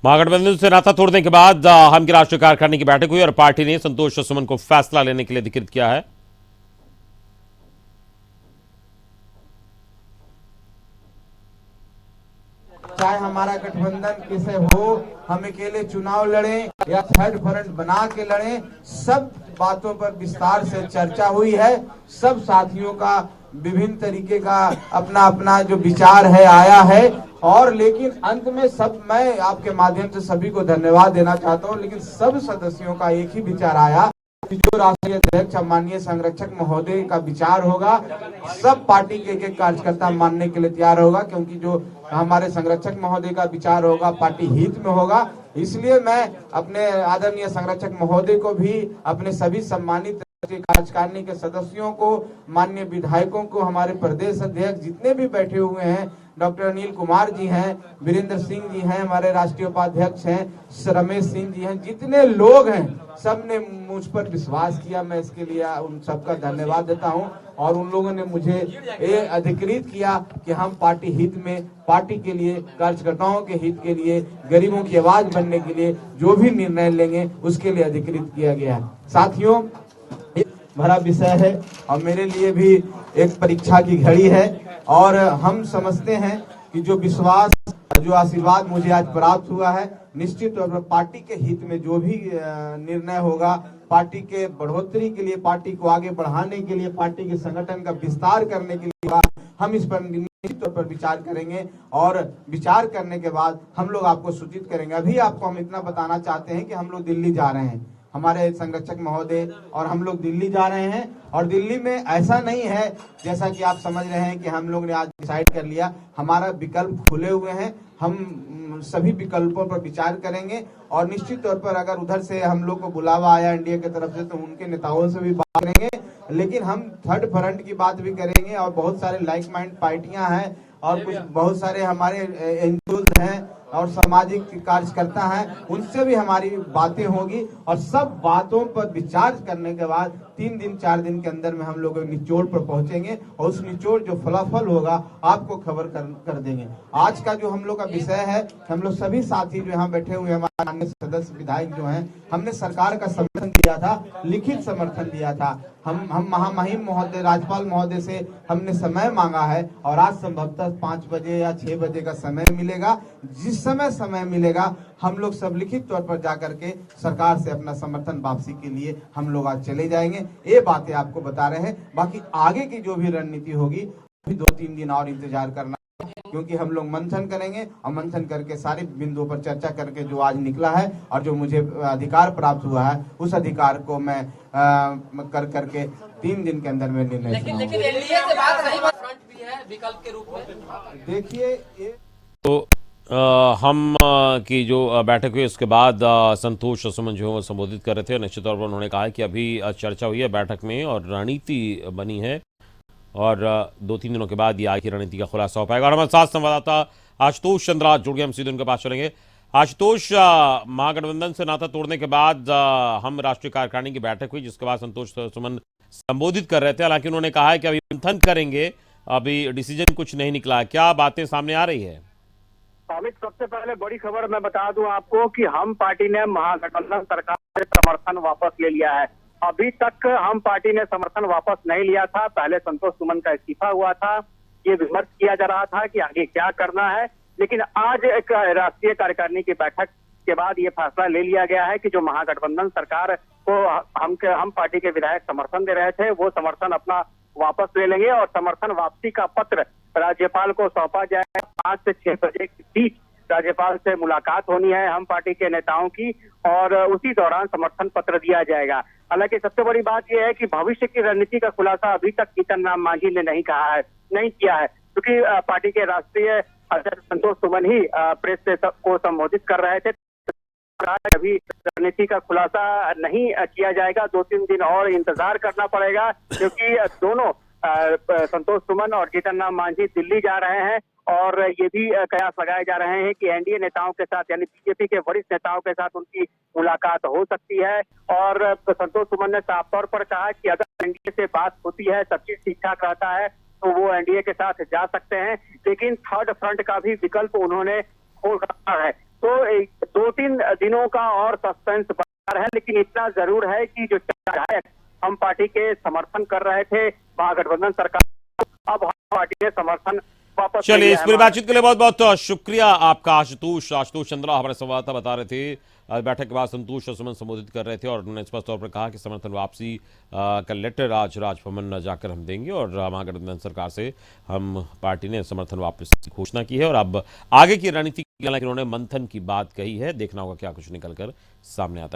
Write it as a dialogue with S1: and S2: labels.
S1: महागठबंधन से नाता तोड़ने के बाद हम की राष्ट्रीय कार्यकारिणी की बैठक हुई और पार्टी ने संतोष सुमन को फैसला लेने के लिए अधिकृत किया है।
S2: चाहे हमारा गठबंधन किसे हो, हम अकेले चुनाव लड़ें या थर्ड फ्रंट बना के लड़ें, सब बातों पर विस्तार से चर्चा हुई है। सब साथियों का विभिन्न तरीके का अपना अपना जो विचार है आया है। और लेकिन अंत में सब, मैं आपके माध्यम से सभी को धन्यवाद देना चाहता हूं, लेकिन सब सदस्यों का एक ही विचार आया कि जो राष्ट्रीय अध्यक्ष माननीय संरक्षक महोदय का विचार होगा, सब पार्टी के एक कार्यकर्ता मानने के लिए तैयार होगा, क्योंकि जो हमारे संरक्षक महोदय का विचार होगा पार्टी हित में होगा। इसलिए मैं अपने आदरणीय संरक्षक महोदय को भी, अपने सभी सम्मानित कार्यकारिणी के सदस्यों को, माननीय विधायकों को, हमारे प्रदेश अध्यक्ष जितने भी बैठे हुए हैं, डॉक्टर अनिल कुमार जी हैं, वीरेंद्र सिंह जी हैं, हमारे राष्ट्रीय उपाध्यक्ष हैं, रमेश सिंह जी हैं, जितने लोग हैं सब ने मुझ पर विश्वास किया। मैं इसके लिए उन सबका धन्यवाद देता हूं। और उन लोगों ने मुझे ये अधिकृत किया कि हम पार्टी हित में, पार्टी के लिए, कार्यकर्ताओं के हित के लिए, गरीबों की आवाज बनने के लिए जो भी निर्णय लेंगे उसके लिए अधिकृत किया गया है। साथियों, भरा विषय है और मेरे लिए भी एक परीक्षा की घड़ी है। और हम समझते हैं कि जो विश्वास, जो आशीर्वाद मुझे आज प्राप्त हुआ है, निश्चित तौर पर पार्टी के हित में जो भी निर्णय होगा, पार्टी के बढ़ोतरी के लिए, पार्टी को आगे बढ़ाने के लिए, पार्टी के संगठन का विस्तार करने के लिए हम इस पर निश्चित तौर पर विचार करेंगे। और विचार करने के बाद हम लोग आपको सूचित करेंगे। अभी आपको हम इतना बताना चाहते हैं कि हम लोग दिल्ली जा रहे हैं, हमारे संरक्षक महोदय और हम लोग दिल्ली जा रहे हैं। और दिल्ली में ऐसा नहीं है जैसा कि आप समझ रहे हैं कि हम लोग ने आज डिसाइड कर लिया। हमारा विकल्प खुले हुए हैं, हम सभी विकल्पों पर विचार करेंगे। और निश्चित तौर पर अगर उधर से हम लोग को बुलावा आया एनडीए की तरफ से, तो उनके नेताओं से भी बात करेंगे। लेकिन हम थर्ड फ्रंट की बात भी करेंगे और बहुत सारे लाइक माइंड पार्टियां हैं और कुछ बहुत सारे हमारे एनजीओ हैं और सामाजिक कार्यकर्ता हैं, उनसे भी हमारी बातें होगी। और सब बातों पर विचार करने के बाद 3 दिन 4 दिन के अंदर में हम लोग निचोड़ पर पहुंचेंगे और उस निचोड़ जो फलाफल होगा आपको खबर कर देंगे। आज का जो हम लोग का विषय है, हम लोग सभी साथी जो यहाँ बैठे हुए हमारे अन्य सदस्य विधायक जो हैं, हमने सरकार का समर्थन दिया था, लिखित समर्थन दिया था। हम महामहिम महोदय, राज्यपाल महोदय से हमने समय मांगा है और आज संभवतः 5 बजे या 6 बजे का समय मिलेगा। जिस समय मिलेगा हम लोग सब लिखित तौर पर जाकर के सरकार से अपना समर्थन वापसी के लिए हम लोग आज चले जाएंगे। ये बातें आपको बता रहे हैं। बाकी आगे की जो भी रणनीति होगी, अभी 2-3 दिन और इंतजार करना, क्योंकि हम लोग मंथन करेंगे और मंथन करके सारे बिंदुओं पर चर्चा करके जो आज निकला है और जो मुझे अधिकार प्राप्त हुआ है, उस अधिकार को मैं करके 3 दिन के अंदर में निर्णय। लेकिन एनडीए से बात नहीं, फ्रंट भी है विकल्प के रूप में। देखिए,
S1: तो हम की जो बैठक हुई उसके बाद संतोष सुमन जो है वो संबोधित कर रहे थे। निश्चित तौर पर उन्होंने कहा कि अभी चर्चा हुई है बैठक में और रणनीति बनी है और 2-3 दिनों के बाद ये आगे की रणनीति का खुलासा हो पाएगा। और हमारे साथ संवाददाता आशुतोष चंद्रा जुड़ गए, हम सीधे उनके पास चलेंगे। आशुतोष, महागठबंधन से नाता तोड़ने के बाद हम राष्ट्रीय कार्यकारिणी की बैठक हुई, जिसके बाद संतोष सुमन संबोधित कर रहे थे। हालांकि उन्होंने कहा है कि अभी मंथन करेंगे, अभी डिसीजन कुछ नहीं निकला है। क्या बातें सामने आ रही है?
S3: अमित, सबसे पहले बड़ी खबर मैं बता दूं आपको कि हम पार्टी ने महागठबंधन सरकार से समर्थन वापस ले लिया है। अभी तक हम पार्टी ने समर्थन वापस नहीं लिया था। पहले संतोष सुमन का इस्तीफा हुआ था, ये विमर्श किया जा रहा था कि आगे क्या करना है। लेकिन आज एक राष्ट्रीय कार्यकारिणी की बैठक के बाद ये फैसला ले लिया गया है कि जो महागठबंधन सरकार को हम पार्टी के विधायक समर्थन दे रहे थे, वो समर्थन अपना वापस ले लेंगे और समर्थन वापसी का पत्र राज्यपाल को सौंपा जाएगा। 5 से 6 बजे के बीच राज्यपाल से मुलाकात होनी है हम पार्टी के नेताओं की और उसी दौरान समर्थन पत्र दिया जाएगा। हालांकि सबसे बड़ी बात यह है कि भविष्य की रणनीति का खुलासा अभी तक जीतन राम मांझी ने नहीं किया है, क्योंकि पार्टी के राष्ट्रीय अध्यक्ष संतोष सुमन ही प्रेस से को संबोधित कर रहे थे। अभी रणनीति का खुलासा नहीं किया जाएगा, 2-3 दिन और इंतजार करना पड़ेगा, क्योंकि दोनों संतोष सुमन और जीतन राम मांझी दिल्ली जा रहे हैं और ये भी कयास लगाए जा रहे हैं कि एनडीए नेताओं के साथ, यानी बीजेपी के वरिष्ठ नेताओं के साथ उनकी मुलाकात हो सकती है। और संतोष सुमन ने साफ तौर पर कहा कि अगर एनडीए से बात होती है, सब चीज ठीक ठाक रहता है, तो वो एनडीए के साथ जा सकते हैं। लेकिन थर्ड फ्रंट का भी विकल्प उन्होंने खोल रखा है। तो 2 2-3 दिनों का और सस्पेंस बना है, लेकिन इतना जरूर है कि जो विधायक हम पार्टी के समर्थन कर रहे थे महागठबंधन सरकार, अब हम पार्टी ने समर्थन वापस ले
S1: चलिए,
S3: लिया
S1: इस
S3: है।
S1: पूरी बातचीत के लिए बहुत बहुत शुक्रिया आपका आशुतोष चंद्रा, हमारे संवाददाता बता रहे थे बैठक के बाद संतोष सुमन संबोधित कर रहे थे और उन्होंने स्पष्ट तौर पर कहा कि समर्थन वापसी का लेटर आज राजभवन जाकर हम देंगे और महागठबंधन सरकार से हम पार्टी ने समर्थन वापसी की घोषणा की है और अब आगे की रणनीति, हालांकि उन्होंने मंथन की बात कही है, देखना होगा क्या कुछ निकलकर सामने आता है।